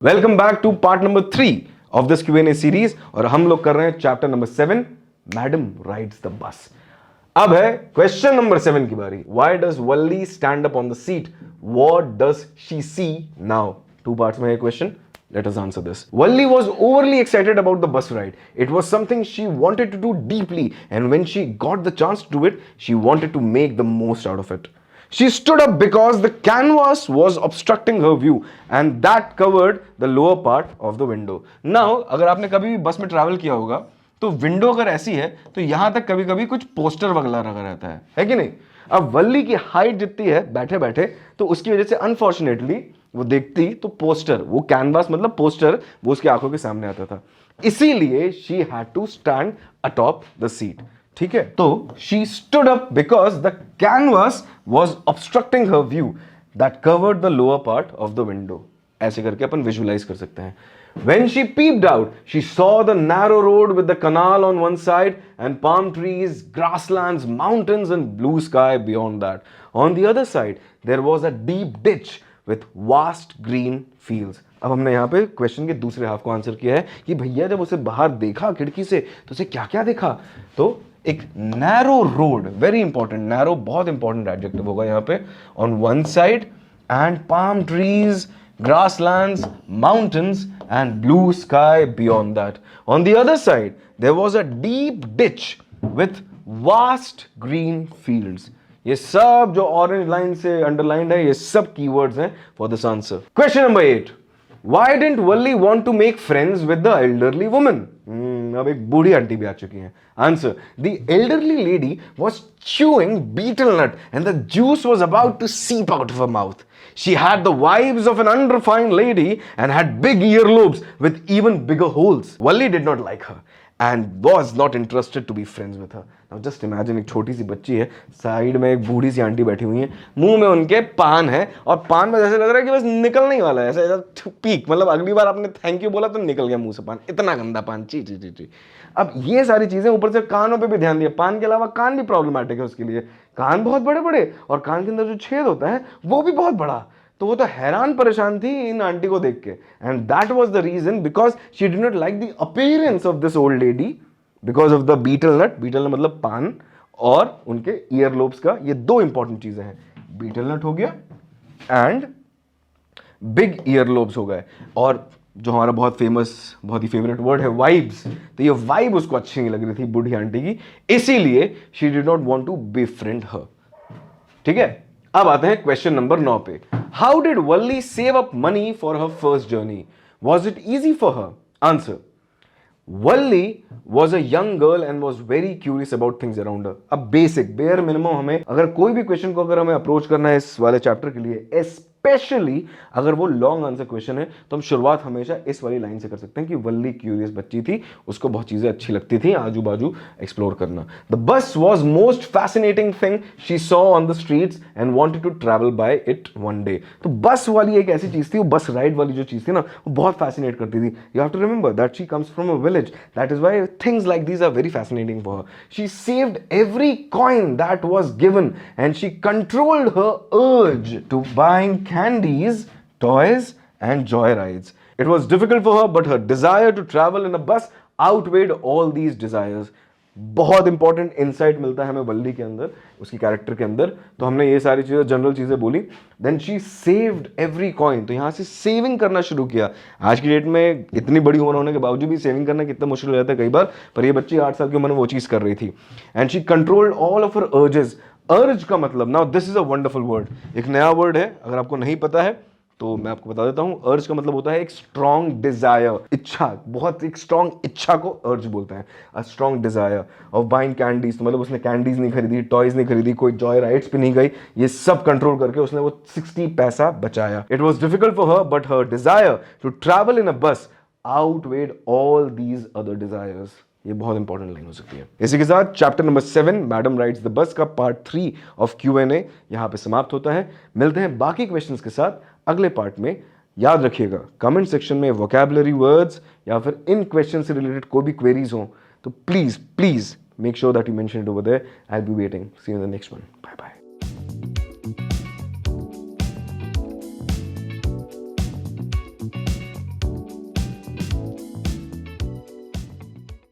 Welcome back to part number 3 of this Q&A series और हम लोग कर रहे हैं chapter number 7 madam rides the bus. अब है क्वेश्चन नंबर 7 की बारी। Why does Valli stand up on the seat? What does she see now? Two parts में है question. Let us answer this. Valli was overly excited about the bus ride. It was something she wanted to do deeply, and when she got the chance to do it, she wanted to make the most out of it. She stood up because the canvas was obstructing her view, and that covered the lower part of the window. Now, अगर आपने कभी भी बस में travel किया होगा तो window अगर ऐसी है तो यहां तक कभी कभी कुछ पोस्टर वगैरह लगा रहता है कि नहीं? अब वल्ली की हाइट जितनी है बैठे बैठे, तो उसकी वजह से अनफॉर्चुनेटली वो देखती तो पोस्टर, वो कैनवास मतलब पोस्टर, वो उसकी आंखों के सामने आता था। इसीलिए she had to stand atop the seat. ठीक है, तो she stood up because the canvas was obstructing her view that covered the lower part of the window. ऐसे करके अपन विजुअलाइज कर सकते हैं। When she peeped out, she saw the narrow road with the canal on one side and palm trees, grasslands, mountains and blue sky beyond that. On the other side, there was a deep ditch with vast green fields. अब हमने यहाँ पे question के दूसरे half को answer किया है कि भैया जब उसे बाहर देखा खिड़की से तो उसे क्या क्या देखा? तो एक narrow road, very important, narrow बहुत इंपॉर्टेंट एडजेक्टिव होगा यहाँ पे, on one side and palm trees, grasslands, mountains and blue sky beyond that. On the other side, there was a deep ditch with vast green fields. ये सब जो orange line से underlined है, ये सब कीवर्ड्स हैं for this answer. Question number 8, Why didn't Valli want to make friends with the elderly woman? अब एक बूढ़ी आंटी भी आ चुकी हैं। Answer, the elderly lady was chewing betel nut and the juice was about to seep out of her mouth. She had the vibes of an unrefined lady and had big earlobes with even bigger holes. Valli did not like her and was not interested to be friends with her. Now just imagine, एक छोटी सी बच्ची है, side में एक बूढ़ी सी aunty बैठी हुई है, मुंह में उनके पान है और पान में जैसे लग रहा है कि बस निकलने ही वाला है, ऐसा पीक, मतलब अगली बार आपने थैंक यू बोला तो निकल गया मुंह से पान, इतना गंदा पान, ची ची ची ची। अब ये सारी चीजें, ऊपर से कानों पे भी ध्यान दिया, पान के अलावा कान भी प्रॉब्लमैटिक है उसके लिए, कान बहुत बड़े बड़े और कान के अंदर जो छेद होता है वो भी बहुत बड़ा। तो वो तो हैरान परेशान थी इन आंटी को देख के, and that was the reason because she did not like the appearance of this old lady because of the betel nut. Betel nut मतलब पान और उनके ईयर लोब्स का, ये दो इंपॉर्टेंट चीजें हैं, बीटल नट हो गया एंड बिग ईयर लोब्स हो गए। और जो हमारा बहुत फेमस, बहुत ही फेवरेट वर्ड है वाइब्स, तो ये वाइब उसको अच्छी नहीं लग रही थी बूढ़ी आंटी की, इसीलिए she did not want to befriend her. ठीक है, अब आते हैं क्वेश्चन नंबर 9 पे। How did Valli save up money for her first journey? Was it easy for her? Answer, Valli was a young girl and was very curious about things around her. अब basic bare minimum, हमें अगर कोई भी question को अगर हमें approach करना है इस वाले चैप्टर के लिए, स्पेशली अगर वो लॉन्ग आंसर क्वेश्चन है, तो हम शुरुआत हमेशा इस वाली लाइन से कर सकते हैं कि वल्ली क्यूरियस बच्ची थी, उसको बहुत चीजें अच्छी लगती थी आजू बाजू एक्सप्लोर करना। The bus was most fascinating thing she saw on the streets and wanted to travel by it one day. तो बस वाली एक ऐसी चीज थी, वो बस राइड वाली जो चीज थी ना, वो बहुत फैसिनेट करती थी। You have to remember that she comes from a village, that is why things like these are very fascinating for her. She saved every coin that was given and she controlled her urge to buying candies, toys and joy rides. It was difficult for her, but her desire to travel in a bus outweighed all these desires. बहुत important insight मिलता है हमें वल्ली के अंदर, उसकी character के अंदर। तो हमने ये सारी चीजें, जनरल चीजें बोली। Then she saved every coin, तो यहां से सेविंग करना शुरू किया। आज की डेट में इतनी बड़ी उम्र होने के बावजूद भी सेविंग करना कितना मुश्किल हो जाता है कई बार, पर ये बच्ची 8 साल की उम्र में वो चीज कर रही थी। And she controlled all of her urges. अर्ज का मतलब, now this is a wonderful word, एक नया वर्ड है, अगर आपको नहीं पता है तो मैं आपको बता देता हूं। अर्ज का मतलब होता है एक स्ट्रॉन्ग डिजायर, इच्छा, बहुत एक स्ट्रॉन्ग इच्छा को अर्ज बोलते हैं। A strong desire of buying candies, तो मतलब उसने कैंडीज नहीं खरीदी, टॉयज नहीं खरीदी, कोई जॉय राइड्स पे नहीं गई, ये सब कंट्रोल करके उसने वो 60 पैसा बचाया। It was difficult for her but her desire to travel in a bus outweighed all these other desires. ये बहुत इंपॉर्टेंट लाइन हो सकती है। इसी के साथ chapter number 7 madam rides the बस का पार्ट 3 ऑफ Q&A यहां पे समाप्त होता है। मिलते हैं बाकी क्वेश्चंस के साथ अगले पार्ट में। याद रखिएगा, कमेंट सेक्शन में वोकैबुलरी वर्ड्स या फिर इन क्वेश्चन से रिलेटेड कोई भी क्वेरीज हो तो please make sure that you mention it over there. I will be waiting. See you in the next one. Bye bye.